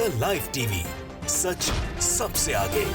The live TV, सच सबसे आगे।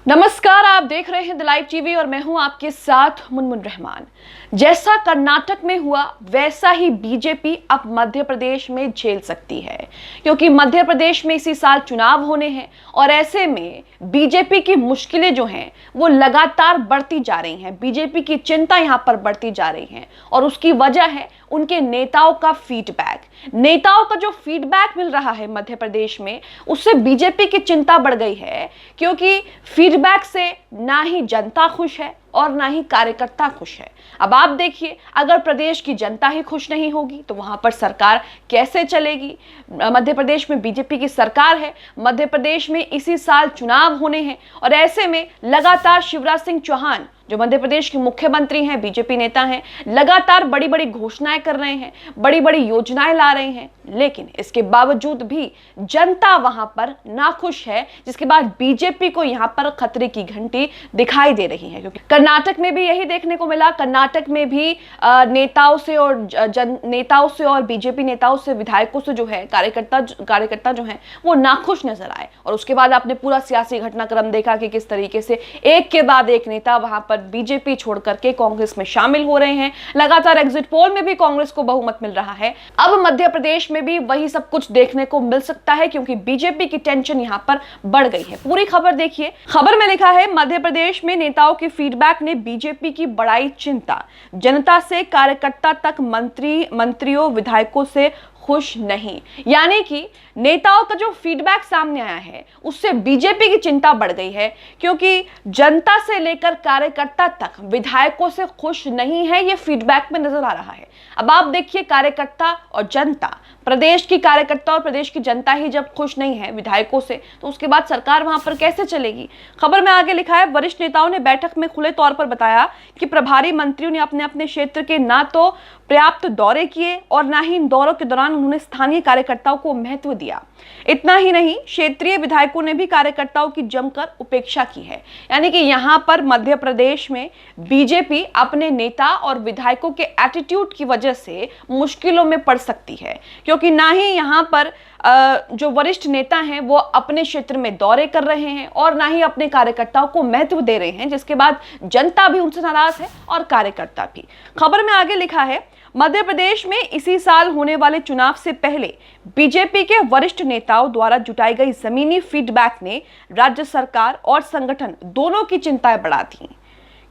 नमस्कार, आप देख रहे हैं द लाइव टीवी और मैं हूं आपके साथ मुनमुन रहमान। जैसा कर्नाटक में हुआ वैसा ही बीजेपी अब मध्य प्रदेश में झेल सकती है, क्योंकि मध्य प्रदेश में इसी साल चुनाव होने हैं और ऐसे में बीजेपी की मुश्किलें जो हैं वो लगातार बढ़ती जा रही हैं। बीजेपी की चिंता यहां पर बढ़ती जा रही है और उसकी वजह है उनके नेताओं का फीडबैक। नेताओं का जो फीडबैक मिल रहा है मध्य प्रदेश में, उससे बीजेपी की चिंता बढ़ गई है, क्योंकि फीडबैक से ना ही जनता खुश है और ना ही कार्यकर्ता खुश है। अब आप देखिए, अगर प्रदेश की जनता ही खुश नहीं होगी तो वहां पर सरकार कैसे चलेगी। मध्य प्रदेश में बीजेपी की सरकार है, मध्य प्रदेश में इसी साल चुनाव होने हैं और ऐसे में लगातार शिवराज सिंह चौहान जो मध्य प्रदेश के मुख्यमंत्री हैं, बीजेपी नेता हैं, लगातार बड़ी बड़ी घोषणाएं कर रहे हैं, बड़ी बड़ी योजनाएं ला रहे हैं, लेकिन इसके बावजूद भी जनता वहां पर नाखुश है, जिसके बाद बीजेपी को यहां पर खतरे की घंटी दिखाई दे रही है। क्योंकि कर्नाटक में भी यही देखने को मिला। कर्नाटक में भी नेताओं से और बीजेपी नेताओं से, विधायकों से जो है कार्यकर्ता जो है वो नाखुश नजर आए। और उसके बाद आपने पूरा सियासी घटनाक्रम देखा कि किस तरीके से एक के बाद एक नेता वहां पर बीजेपी छोड़ करके कांग्रेस में शामिल हो रहे हैं। लगातार एग्जिट पोल में भी कांग्रेस को बहुमत मिल रहा है। अब मध्य प्रदेश में भी वही सब कुछ देखने को मिल सकता है, क्योंकि बीजेपी की टेंशन यहां पर बढ़ गई है। पूरी खबर देखिए। खबर में लिखा है, मध्य प्रदेश में नेताओं के फीडबैक ने बीजेपी की बढ़ाई चिंता। जनता से कार्यकर्ता तक मंत्रियों विधायकों से खुश नहीं। यानी कि नेताओं का जो फीडबैक सामने आया है उससे बीजेपी की चिंता बढ़ गई है, क्योंकि जनता से लेकर कार्यकर्ता तक विधायकों से खुश नहीं है। यह फीडबैक में नजर आ रहा है। अब आप देखिए, कार्यकर्ता और जनता, प्रदेश की कार्यकर्ता और प्रदेश की जनता ही जब खुश नहीं है विधायकों से, तो उसके बाद सरकार वहां पर कैसे चलेगी। खबर में आगे लिखा है, वरिष्ठ नेताओं ने बैठक में खुले तौर पर बताया कि प्रभारी मंत्रियों ने अपने अपने क्षेत्र के ना तो पर्याप्त दौरे किए और ना ही इन दौरों के दौरान उन्होंने स्थानीय कार्यकर्ताओं को महत्व दिया। इतना ही नहीं, क्षेत्रीय विधायकों ने भी कार्यकर्ताओं की जमकर उपेक्षा की है। यानी कि यहां पर मध्य प्रदेश में बीजेपी अपने नेता और विधायकों के एटीट्यूड की वजह से मुश्किलों में पड़ सकती है, क्योंकि ना ही यहां पर जो वरिष्ठ नेता हैं वो अपने क्षेत्र में दौरे कर रहे हैं और ना ही अपने कार्यकर्ताओं को महत्व दे रहे हैं, जिसके बाद जनता भी उनसे नाराज है और कार्यकर्ता भी। खबर में आगे लिखा है, मध्य प्रदेश में इसी साल होने वाले चुनाव से पहले बीजेपी के वरिष्ठ नेताओं द्वारा जुटाई गई जमीनी फीडबैक ने राज्य सरकार और संगठन दोनों की चिंताएं बढ़ा दी,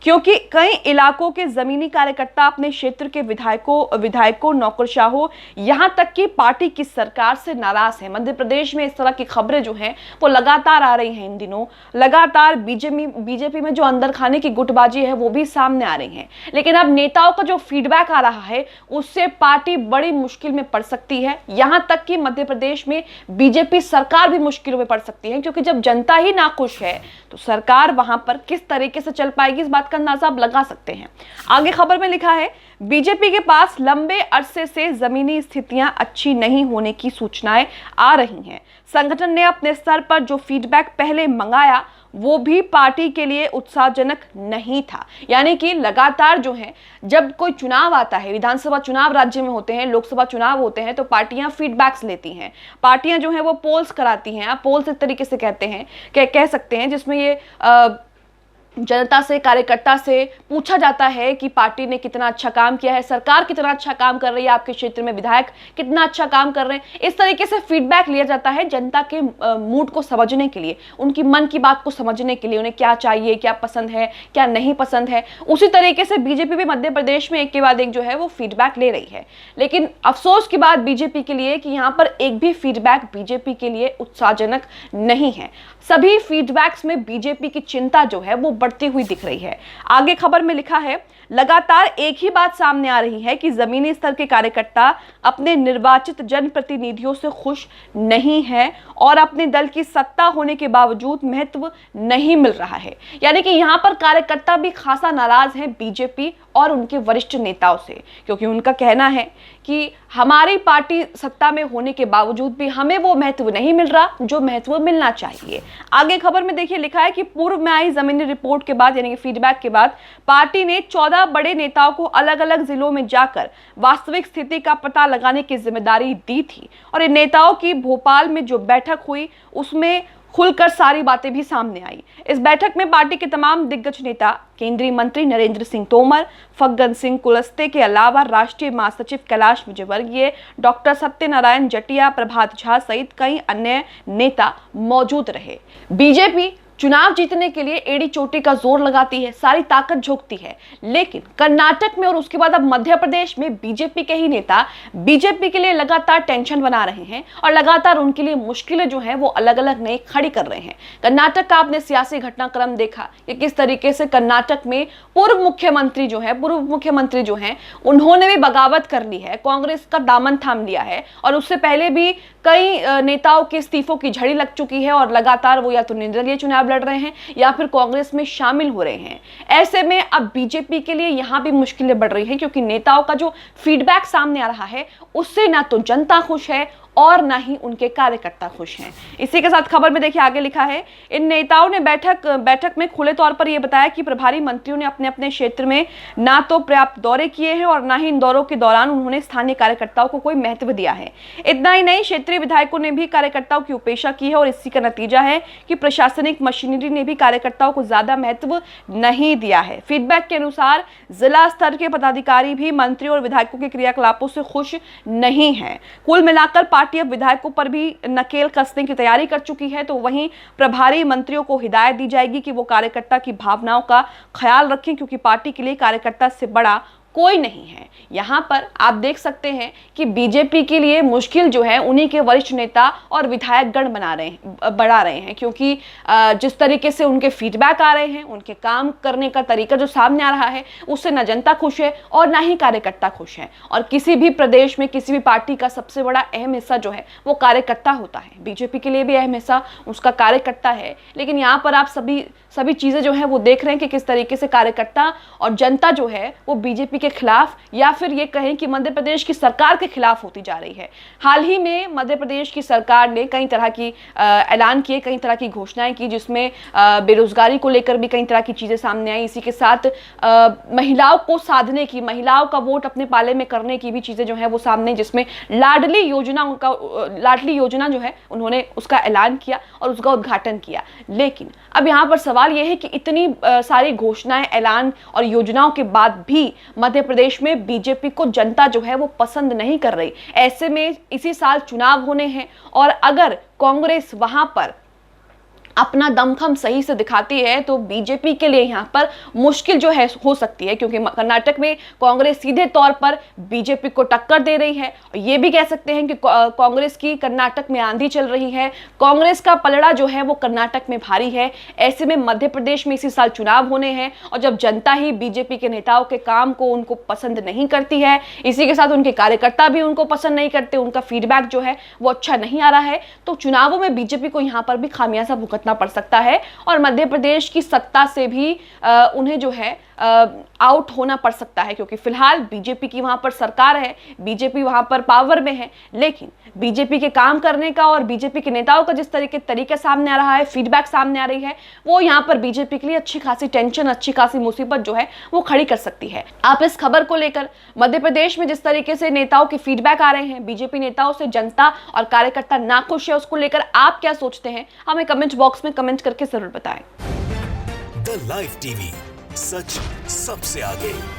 क्योंकि कई इलाकों के जमीनी कार्यकर्ता अपने क्षेत्र के विधायकों नौकरशाहों, यहां तक कि पार्टी की सरकार से नाराज है। मध्य प्रदेश में इस तरह की खबरें जो हैं वो लगातार आ रही हैं इन दिनों। लगातार बीजेपी में जो अंदर खाने की गुटबाजी है वो भी सामने आ रही है। लेकिन अब नेताओं का जो फीडबैक आ रहा है उससे पार्टी बड़ी मुश्किल में पड़ सकती है। यहां तक कि मध्य प्रदेश में बीजेपी सरकार भी मुश्किलों में पड़ सकती है, क्योंकि जब जनता ही नाखुश है तो सरकार वहां पर किस तरीके से चल पाएगी, इस बात का अंदाजा आप लगा सकते हैं। आगे खबर में लिखा है, बीजेपी के पास लंबे अरसे से जमीनी स्थितियां अच्छी नहीं होने की सूचनाएं आ रही हैं। संगठन ने अपने स्तर पर जो फीडबैक पहले मंगाया वो भी पार्टी के लिए उत्साहजनक नहीं था। यानी कि लगातार जो है, जब कोई चुनाव आता है, विधानसभा चुनाव राज्य में होते हैं, लोकसभा चुनाव होते हैं, तो पार्टियां फीडबैक्स लेती हैं। पार्टियां जो है वो पोल्स कराती हैं। आप पोल्स एक तरीके से कह सकते हैं, जिसमें ये जनता से, कार्यकर्ता से पूछा जाता है कि पार्टी ने कितना अच्छा काम किया है, सरकार कितना अच्छा काम कर रही है, आपके क्षेत्र में विधायक कितना अच्छा काम कर रहे हैं। इस तरीके से फीडबैक लिया जाता है जनता के मूड को समझने के लिए, उनकी मन की बात को समझने के लिए, उन्हें क्या चाहिए, क्या पसंद है, क्या नहीं पसंद है। उसी तरीके से बीजेपी भी मध्य प्रदेश में एक के बाद एक जो है वो फीडबैक ले रही है। लेकिन अफसोस की बात बीजेपी के लिए कि यहाँ पर एक भी फीडबैक बीजेपी के लिए उत्साहजनक नहीं है। सभी फीडबैक्स में बीजेपी की चिंता जो है वो बढ़ती हुई दिख रही है। आगे खबर में लिखा है, लगातार एक ही बात सामने आ रही है कि जमीनी स्तर के कार्यकर्ता अपने निर्वाचित जनप्रतिनिधियों से खुश नहीं है और अपने दल की सत्ता होने के बावजूद महत्व नहीं मिल रहा है। यानी कि यहां पर कार्यकर्ता भी खासा नाराज हैं बीजेपी और उनके वरिष्ठ नेताओं से, क्योंकि उनका कहना है कि हमारी पार्टी सत्ता में होने के बावजूद भी हमें वो महत्व नहीं मिल रहा जो महत्व मिलना चाहिए। आगे खबर में देखिए लिखा है कि पूर्व में आई जमीनी रिपोर्ट के बाद यानी कि फीडबैक के बाद पार्टी ने 14 बड़े नेताओं को अलग अलग जिलों में जाकर वास्तविक स्थिति का पता लगाने की जिम्मेदारी दी थी और इन नेताओं की भोपाल में जो बैठक हुई उसमें खुलकर सारी बातें भी सामने आई। इस बैठक में पार्टी के तमाम दिग्गज नेता, केंद्रीय मंत्री नरेंद्र सिंह तोमर, फग्गन सिंह कुलस्ते के अलावा राष्ट्रीय महासचिव कैलाश विजयवर्गीय, डॉक्टर सत्यनारायण जटिया, प्रभात झा सहित कई अन्य नेता मौजूद रहे। बीजेपी चुनाव जीतने के लिए एड़ी चोटी का जोर लगाती है, सारी ताकत झोंकती है, लेकिन कर्नाटक में और उसके बाद अब मध्य प्रदेश में बीजेपी के ही नेता बीजेपी के लिए लगातार टेंशन बना रहे हैं और लगातार उनके लिए मुश्किलें जो हैं वो अलग अलग नई खड़ी कर रहे हैं। कर्नाटक का आपने सियासी घटनाक्रम देखा कि किस तरीके से कर्नाटक में पूर्व मुख्यमंत्री जो हैं उन्होंने भी बगावत कर ली है, कांग्रेस का दामन थाम लिया है और उससे पहले भी कई नेताओं के इस्तीफों की झड़ी लग चुकी है और लगातार वो या तो निर्दलीय चुनाव लड़ रहे हैं या फिर कांग्रेस में शामिल हो रहे हैं। ऐसे में अब बीजेपी के लिए यहां भी मुश्किलें बढ़ रही हैं क्योंकि नेताओं का जो फीडबैक सामने आ रहा है उससे ना तो जनता खुश है और ना ही उनके कार्यकर्ता खुश हैं। इसी के साथ खबर में देखिए आगे लिखा है, इन नेताओं ने बैठक में खुले तौर पर यह बताया कि प्रभारी मंत्रियों ने अपने अपने क्षेत्र में ना तो पर्याप्त दौरे किए हैं और ना ही इन दौरों के दौरान उन्होंने स्थानीय कार्यकर्ताओं को कोई महत्व दिया है। इतना ही नहीं, क्षेत्रीय विधायकों ने भी कार्यकर्ताओं की उपेक्षा की है और इसी का नतीजा है कि प्रशासनिक मशीनरी ने भी कार्यकर्ताओं को ज्यादा महत्व नहीं दिया है। फीडबैक के अनुसार जिला स्तर के पदाधिकारी भी मंत्रियों और विधायकों के क्रियाकलापों से खुश नहीं है। कुल मिलाकर पार्टी अब विधायकों पर भी नकेल कसने की तैयारी कर चुकी है, तो वहीं प्रभारी मंत्रियों को हिदायत दी जाएगी कि वो कार्यकर्ता की भावनाओं का ख्याल रखें क्योंकि पार्टी के लिए कार्यकर्ता से बड़ा कोई नहीं है। यहाँ पर आप देख सकते हैं कि बीजेपी के लिए मुश्किल जो है उन्हीं के वरिष्ठ नेता और विधायक गण बढ़ा रहे हैं क्योंकि जिस तरीके से उनके फीडबैक आ रहे हैं, उनके काम करने का तरीका जो सामने आ रहा है उससे ना जनता खुश है और ना ही कार्यकर्ता खुश है। और किसी भी प्रदेश में किसी भी पार्टी का सबसे बड़ा अहम हिस्सा जो है वो कार्यकर्ता होता है। बीजेपी के लिए भी अहम हिस्सा उसका कार्यकर्ता है, लेकिन यहाँ पर आप सभी चीजें जो है वो देख रहे हैं कि किस तरीके से कार्यकर्ता और जनता जो है वो बीजेपी के खिलाफ या फिर ये कहें कि मध्य प्रदेश की सरकार के खिलाफ होती जा रही है। हाल ही में मध्य प्रदेश की सरकार ने कई तरह की ऐलान किए, कई तरह की घोषणाएं की जिसमें बेरोजगारी को लेकर भी कई तरह की चीजें सामने आई। इसी के साथ महिलाओं को साधने की, महिलाओं का वोट अपने पाले में करने की भी चीजें जो है वो सामने, जिसमें लाडली योजना जो है उन्होंने उसका ऐलान किया और उसका उद्घाटन किया। लेकिन अब यहाँ पर सवाल यह है कि इतनी सारी घोषणाएं, ऐलान और योजनाओं के बाद भी मध्य प्रदेश में बीजेपी को जनता जो है वो पसंद नहीं कर रही। ऐसे में इसी साल चुनाव होने हैं और अगर कांग्रेस वहां पर अपना दमखम सही से दिखाती है तो बीजेपी के लिए यहाँ पर मुश्किल जो है हो सकती है क्योंकि कर्नाटक में कांग्रेस सीधे तौर पर बीजेपी को टक्कर दे रही है। ये भी कह सकते हैं कि कांग्रेस की कर्नाटक में आंधी चल रही है, कांग्रेस का पलड़ा जो है वो कर्नाटक में भारी है। ऐसे में मध्य प्रदेश में इसी साल चुनाव होने हैं और जब जनता ही बीजेपी के नेताओं के काम को उनको पसंद नहीं करती है, इसी के साथ उनके कार्यकर्ता भी उनको पसंद नहीं करते, उनका फीडबैक जो है वो अच्छा नहीं आ रहा है, तो चुनावों में बीजेपी को यहाँ पर भी खामियाजा भुगतना पड़ सकता है और मध्य प्रदेश की सत्ता से भी उन्हें जो है आउट होना पड़ सकता है क्योंकि फिलहाल बीजेपी की वहां पर सरकार है, बीजेपी वहां पर पावर में है। लेकिन बीजेपी के काम करने का और बीजेपी के नेताओं का जिस तरीके सामने आ रहा है, फीडबैक सामने आ रही है, वो यहाँ पर बीजेपी के लिए अच्छी खासी टेंशन, अच्छी खासी मुसीबत जो है वो खड़ी कर सकती है। आप इस खबर को लेकर मध्य प्रदेश में जिस तरीके से नेताओं के फीडबैक आ रहे हैं, बीजेपी नेताओं से जनता और कार्यकर्ता नाखुश है, उसको लेकर आप क्या सोचते हैं हमें कमेंट बॉक्स में कमेंट करके जरूर बताएं। द लाइव टीवी, सच सबसे आगे।